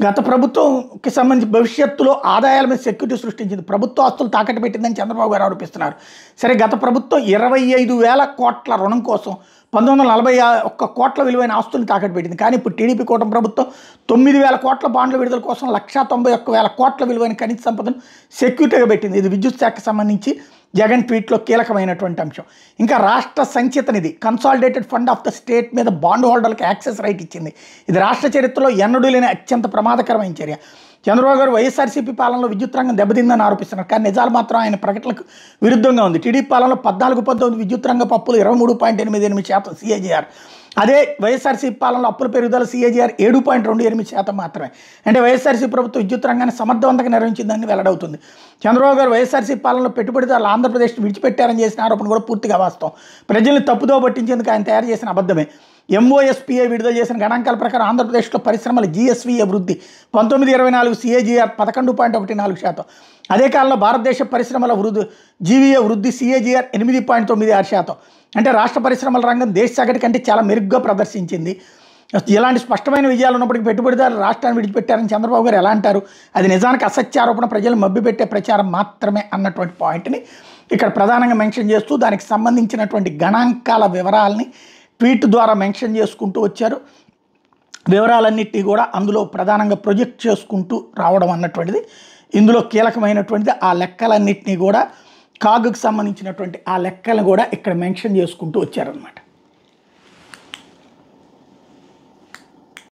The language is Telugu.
గత ప్రభుత్వంకి సంబంధించి భవిష్యత్తులో ఆదాయాల మీద సెక్యూరిటీ సృష్టించింది. ప్రభుత్వ ఆస్తులు తాకట్టు పెట్టిందని చంద్రబాబు గారు ఆరోపిస్తున్నారు. సరే, గత ప్రభుత్వం 25,000 కోట్ల రుణం కోసం 1941 కోట్ల విలువైన ఆస్తులను తాకట్టు పెట్టింది. కానీ ఇప్పుడు టీడీపీ కూటమి ప్రభుత్వం 9,000 కోట్ల బాండ్ల విడుదల కోసం 191,000 కోట్ల విలువైన ఖనిజ సంపదను సెక్యూరిటీగా పెట్టింది. ఇది విద్యుత్ శాఖకు సంబంధించి జగన్ ట్వీట్లో కీలకమైనటువంటి అంశం. ఇంకా రాష్ట్ర సంచిత నిధి consolidated fund of the state మీద బాండ్ హోల్డర్లకు యాక్సెస్ రైట్ ఇచ్చింది. ఇది రాష్ట్ర చరిత్రలో ఎన్నడూ లేని అత్యంత ప్రమాదకరమైన చర్య. చంద్రబాబు గారు వైఎస్ఆర్సీపీ పాలనలో విద్యుత్ రంగం దెబ్బతిందని ఆరోపిస్తున్నారు. కానీ నిజాలు మాత్రం ఆయన ప్రకటనలకు విరుద్ధంగా ఉంది. టీడీపీ పాలనలో 14-19 విద్యుత్ రంగ అప్పులు 23.88% CAGR. అదే వైఎస్ఆర్సీపీ పాలనలో అప్పుల పెరుగుదల CAGR 7.28% మాత్రమే. అంటే వైఎస్ఆర్సీపీ ప్రభుత్వం విద్యుత్ రంగాన్ని సమర్థవంతంగా నిర్వహించిందని వెల్లడవుతుంది. చంద్రబాబు గారు వైఎస్ఆర్సీపీ పాలనలో పెట్టుబడిదారులు ఆంధ్రప్రదేశ్ విడిచిపెట్టారని చేసిన ఆరోపణ కూడా పూర్తిగా వాస్తవం. ప్రజల్ని తప్పుదో పట్టించేందుకు ఆయన తయారు చేసిన అబద్ధమే. MOSPA విడుదల చేసిన గణాంకాల ప్రకారం ఆంధ్రప్రదేశ్లో పరిశ్రమల GSVA వృద్ధి 19-24 CAGR 11.14%. అదే కాలంలో భారతదేశ పరిశ్రమల GVA వృద్ధి CAGR 8.96%. అంటే రాష్ట్ర పరిశ్రమల రంగం దేశ సగటు కంటే చాలా మెరుగ్గా ప్రదర్శించింది. ఇలాంటి స్పష్టమైన విజయాలు ఉన్నప్పటికీ పెట్టుబడిదారులు రాష్ట్రాన్ని విడిచిపెట్టారని చంద్రబాబు గారు ఎలా అంటారు? అది నిజానికి అసత్య ఆరోపణ, ప్రజలు మభ్యపెట్టే ప్రచారం మాత్రమే అన్నటువంటి పాయింట్ని ఇక్కడ ప్రధానంగా మెన్షన్ చేస్తూ దానికి సంబంధించినటువంటి గణాంకాల వివరాలని ట్వీట్ ద్వారా మెన్షన్ చేసుకుంటూ వచ్చారు. వివరాలన్నింటినీ కూడా అందులో ప్రధానంగా ప్రొజెక్ట్ చేసుకుంటూ రావడం అన్నటువంటిది ఇందులో కీలకమైనటువంటిది. ఆ లెక్కలన్నింటినీ కూడా కాగుకు సంబంధించినటువంటి ఆ లెక్కలను కూడా ఇక్కడ మెన్షన్ చేసుకుంటూ వచ్చారనమాట.